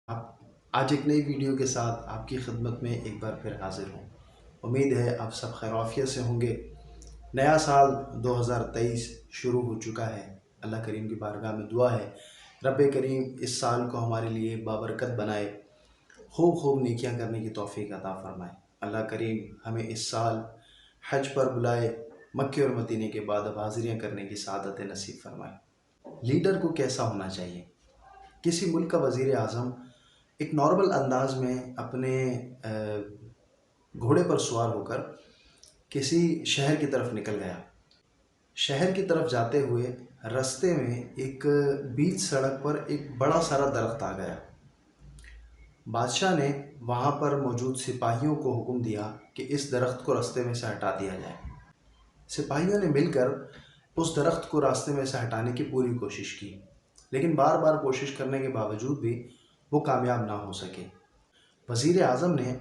आप आज एक नई वीडियो के साथ आपकी खिदमत में एक बार फिर हाज़िर हूँ। उम्मीद है आप सब खैरियत से होंगे। नया साल 2023 शुरू हो चुका है। अल्लाह करीम की बारगाह में दुआ है रब्बे करीम इस साल को हमारे लिए बाबरकत बनाए, खूब खूब नेकियां करने की तौफीक अता फ़रमाए। अल्लाह करीम हमें इस साल हज पर बुलाए, मक्के और मदीने के बाद अब हाज़िरियाँ करने की सआदत नसीब फ़रमाए। लीडर को कैसा होना चाहिए? किसी मुल्क का वज़ीर आज़म एक नॉर्मल अंदाज में अपने घोड़े पर सवार होकर किसी शहर की तरफ निकल गया। शहर की तरफ जाते हुए रास्ते में एक बीच सड़क पर एक बड़ा सारा दरख्त आ गया। बादशाह ने वहाँ पर मौजूद सिपाहियों को हुक्म दिया कि इस दरख्त को रास्ते में से हटा दिया जाए। सिपाहियों ने मिलकर उस दरख्त को रास्ते में से हटाने की पूरी कोशिश की, लेकिन बार बार कोशिश करने के बावजूद भी वो कामयाब ना हो सके। वज़ीर आज़म ने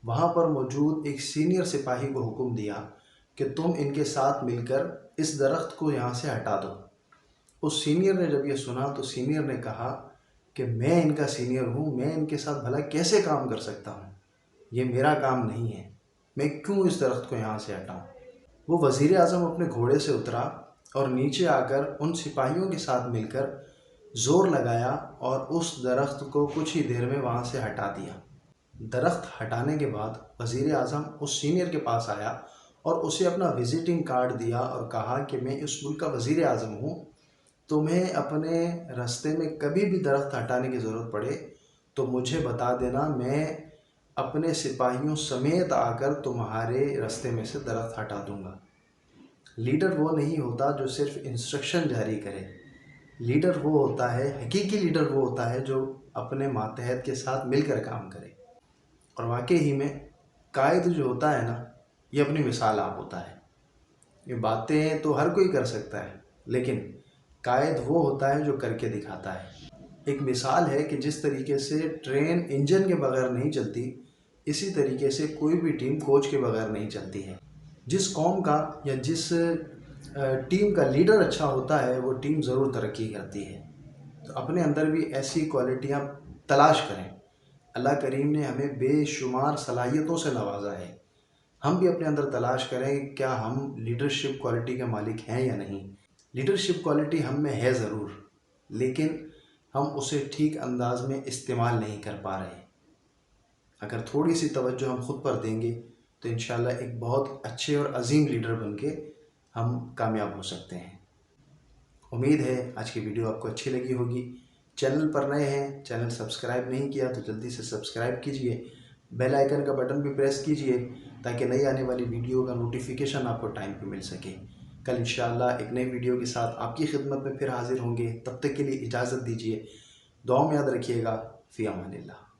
वहाँ पर मौजूद एक सीनियर सिपाही को हुक्म दिया कि तुम इनके साथ मिलकर इस दरख्त को यहाँ से हटा दो। उस सीनियर ने जब ये सुना तो सीनियर ने कहा कि मैं इनका सीनियर हूँ, मैं इनके साथ भला कैसे काम कर सकता हूँ, ये मेरा काम नहीं है, मैं क्यों इस दरख्त को यहाँ से हटाऊँ। वो वज़ीर आज़म अपने घोड़े से उतरा और नीचे आकर उन सिपाहियों के साथ मिलकर ज़ोर लगाया और उस दरख्त को कुछ ही देर में वहाँ से हटा दिया। दरख्त हटाने के बाद वज़ीर आज़म उस सीनियर के पास आया और उसे अपना विज़िटिंग कार्ड दिया और कहा कि मैं इस मुल्क का वज़ीर आज़म हूँ, तुम्हें अपने रास्ते में कभी भी दरख्त हटाने की ज़रूरत पड़े तो मुझे बता देना, मैं अपने सिपाहियों समेत आकर तुम्हारे रास्ते में से दरख्त हटा दूँगा। लीडर वो नहीं होता जो सिर्फ इंस्ट्रक्शन जारी करे। लीडर वो होता है, हकीकी लीडर वो होता है जो अपने मातहत के साथ मिलकर काम करे। और वाकई ही में कायद जो होता है ना, ये अपनी मिसाल आप होता है। ये बातें तो हर कोई कर सकता है, लेकिन कायद वो होता है जो करके दिखाता है। एक मिसाल है कि जिस तरीके से ट्रेन इंजन के बगैर नहीं चलती, इसी तरीके से कोई भी टीम कोच के बगैर नहीं चलती है। जिस कौम का या जिस टीम का लीडर अच्छा होता है वो टीम ज़रूर तरक्की करती है। तो अपने अंदर भी ऐसी क्वालिटियाँ तलाश करें। अल्लाह करीम ने हमें बेशुमार सलाहियतों से नवाजा है। हम भी अपने अंदर तलाश करें क्या हम लीडरशिप क्वालिटी के मालिक हैं या नहीं। लीडरशिप क्वालिटी हम में है ज़रूर, लेकिन हम उसे ठीक अंदाज में इस्तेमाल नहीं कर पा रहे। अगर थोड़ी सी तवज्जो हम खुद पर देंगे तो इंशाल्लाह एक बहुत अच्छे और अजीम लीडर बन के हम कामयाब हो सकते हैं। उम्मीद है आज की वीडियो आपको अच्छी लगी होगी। चैनल पर नए हैं, चैनल सब्सक्राइब नहीं किया तो जल्दी से सब्सक्राइब कीजिए, बेल आइकन का बटन भी प्रेस कीजिए ताकि नई आने वाली वीडियो का नोटिफिकेशन आपको टाइम पे मिल सके। कल इंशाल्लाह एक नई वीडियो के साथ आपकी खिदमत में फिर हाजिर होंगे। तब तक के लिए इजाज़त दीजिए। दुआ में याद रखिएगा। फ़ी अमानिल्लाह।